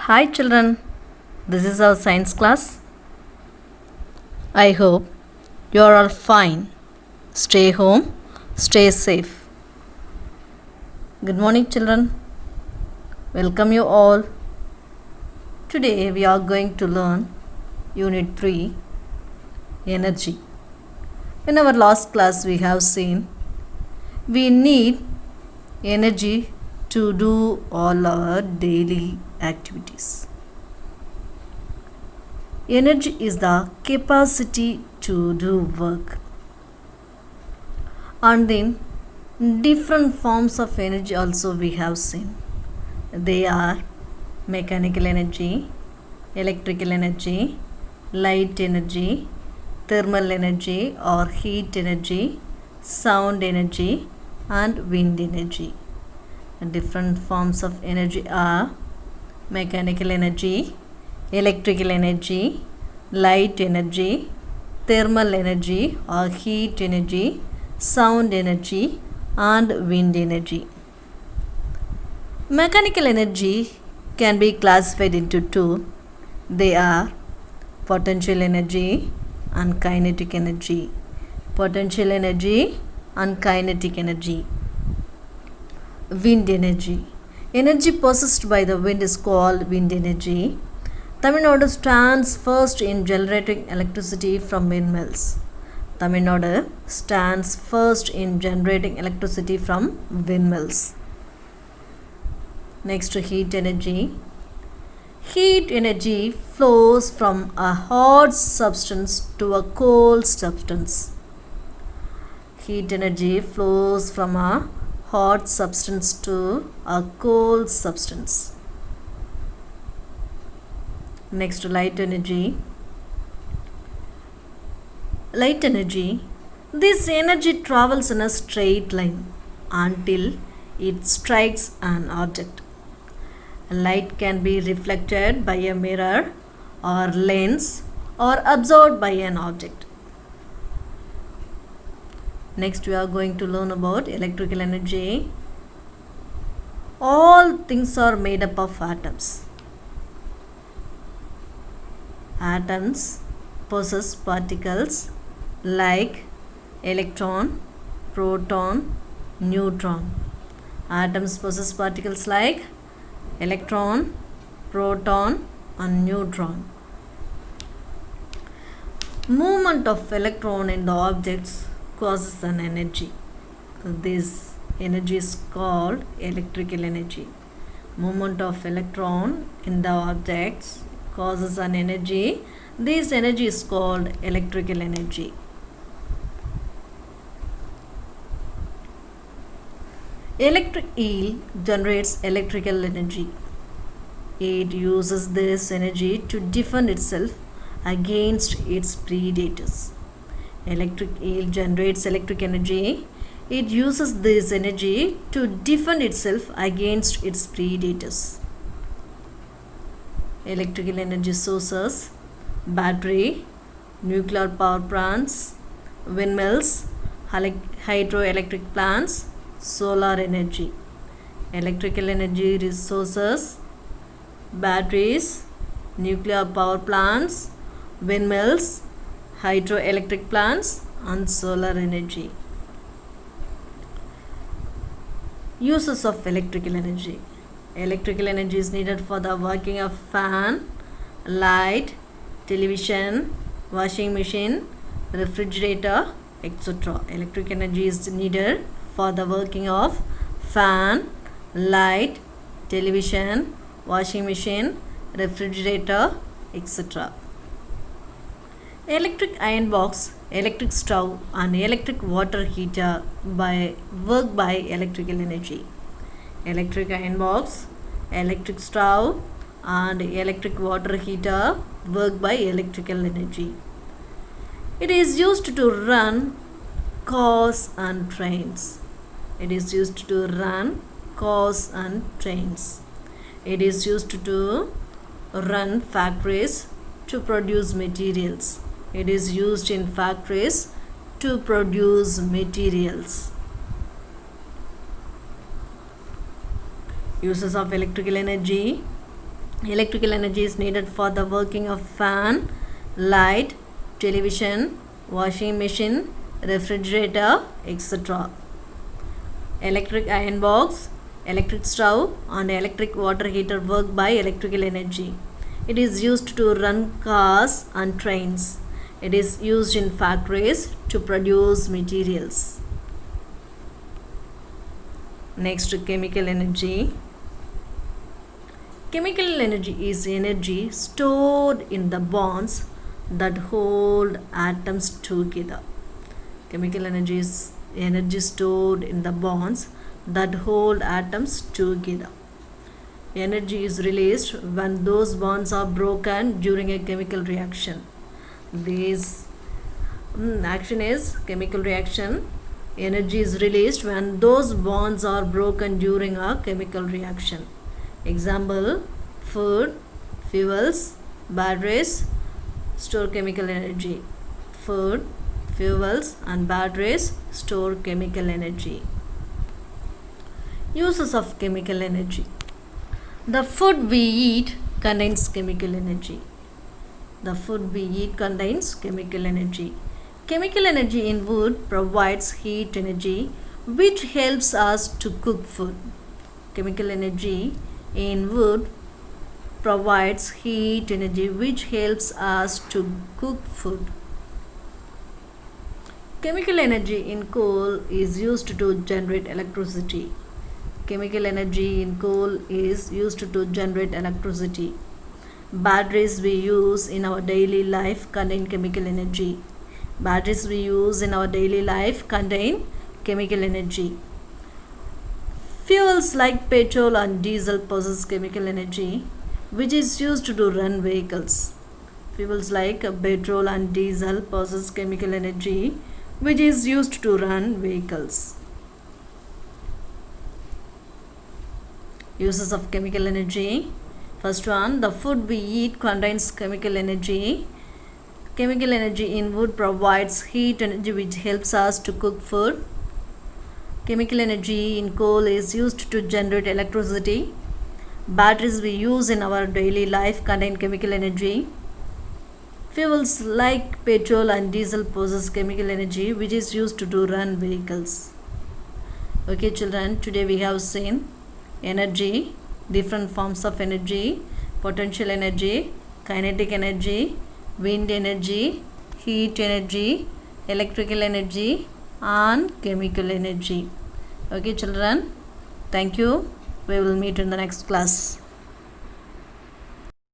Hi children, this is our science class. I hope you are all fine. Stay home, stay safe. Good morning children. Welcome you all. Today we are going to learn Unit 3 Energy. In our last class we have seen we need energy to do all our daily activities. Energy is the capacity to do work. And then different forms of energy also we have seen. They are mechanical energy, electrical energy, light energy, thermal energy or heat energy, sound energy and wind energy. And different forms of energy are mechanical energy, electrical energy, light energy, thermal energy or heat energy, sound energy and wind energy. Mechanical energy can be classified into two. They are potential energy and kinetic energy. Potential energy and kinetic energy. Wind energy. Energy possessed by the wind is called wind energy. Tamil Nadu stands first in generating electricity from windmills. Tamil Nadu stands first in generating electricity from windmills. Next to heat energy. Heat energy flows from a hot substance to a cold substance. Heat energy flows from a hot substance to a cold substance. Next to light energy. Light energy. This energy travels in a straight line until it strikes an object. Light can be reflected by a mirror or lens or absorbed by an object. Next we are going to learn about electrical energy. All things are made up of atoms. Atoms possess particles like electron, proton, neutron. Atoms possess particles like electron, proton and neutron. Movement of electron in the objects causes an energy. This energy is called electrical energy. Movement of electron in the objects causes an energy. This energy is called electrical energy. Electric eel generates electrical energy. It uses this energy to defend itself against its predators. Electric eel generates electric energy. It uses this energy to defend itself against its predators. Electrical energy sources: battery, nuclear power plants, windmills, hydroelectric plants, solar energy. Electrical energy resources: batteries, nuclear power plants, windmills, hydroelectric plants and solar energy. Uses of electrical energy. Electrical energy is needed for the working of fan, light, television, washing machine, refrigerator, etc. Electric energy is needed for the working of fan, light, television, washing machine, refrigerator, etc. Electric iron box, electric stove and electric water heater work by electrical energy. Electric iron box, electric stove and electric water heater work by electrical energy. It is used to run cars and trains. It is used to run cars and trains. It is used to run factories to produce materials. It is used in factories to produce materials. Uses of electrical energy. Electrical energy is needed for the working of fan, light, television, washing machine, refrigerator, etc. Electric iron box, electric stove and electric water heater work by electrical energy. It is used to run cars and trains. It is used in factories to produce materials. Next, chemical energy. Chemical energy is energy stored in the bonds that hold atoms together. Chemical energy is energy stored in the bonds that hold atoms together. Energy is released when those bonds are broken during a chemical reaction. This action is chemical reaction. Energy is released when those bonds are broken during a chemical reaction. Example, food, fuels, batteries store chemical energy. Food, fuels and batteries store chemical energy. Uses of chemical energy. The food we eat contains chemical energy. The food we eat contains chemical energy. Chemical energy in wood provides heat energy which helps us to cook food. Chemical energy in wood provides heat energy which helps us to cook food. Chemical energy in coal is used to generate electricity. Chemical energy in coal is used to generate electricity. Batteries we use in our daily life contain chemical energy. Batteries we use in our daily life contain chemical energy. Fuels like petrol and diesel possess chemical energy which is used to run vehicles. Fuels like petrol and diesel possess chemical energy which is used to run vehicles. Uses of chemical energy. First one, the food we eat contains chemical energy. Chemical energy in wood provides heat energy which helps us to cook food. Chemical energy in coal is used to generate electricity. Batteries we use in our daily life contain chemical energy. Fuels like petrol and diesel possess chemical energy which is used to run vehicles. Okay children, today we have seen energy, different forms of energy, potential energy, kinetic energy, wind energy, heat energy, electrical energy and chemical energy. Okay children, thank you. We will meet in the next class.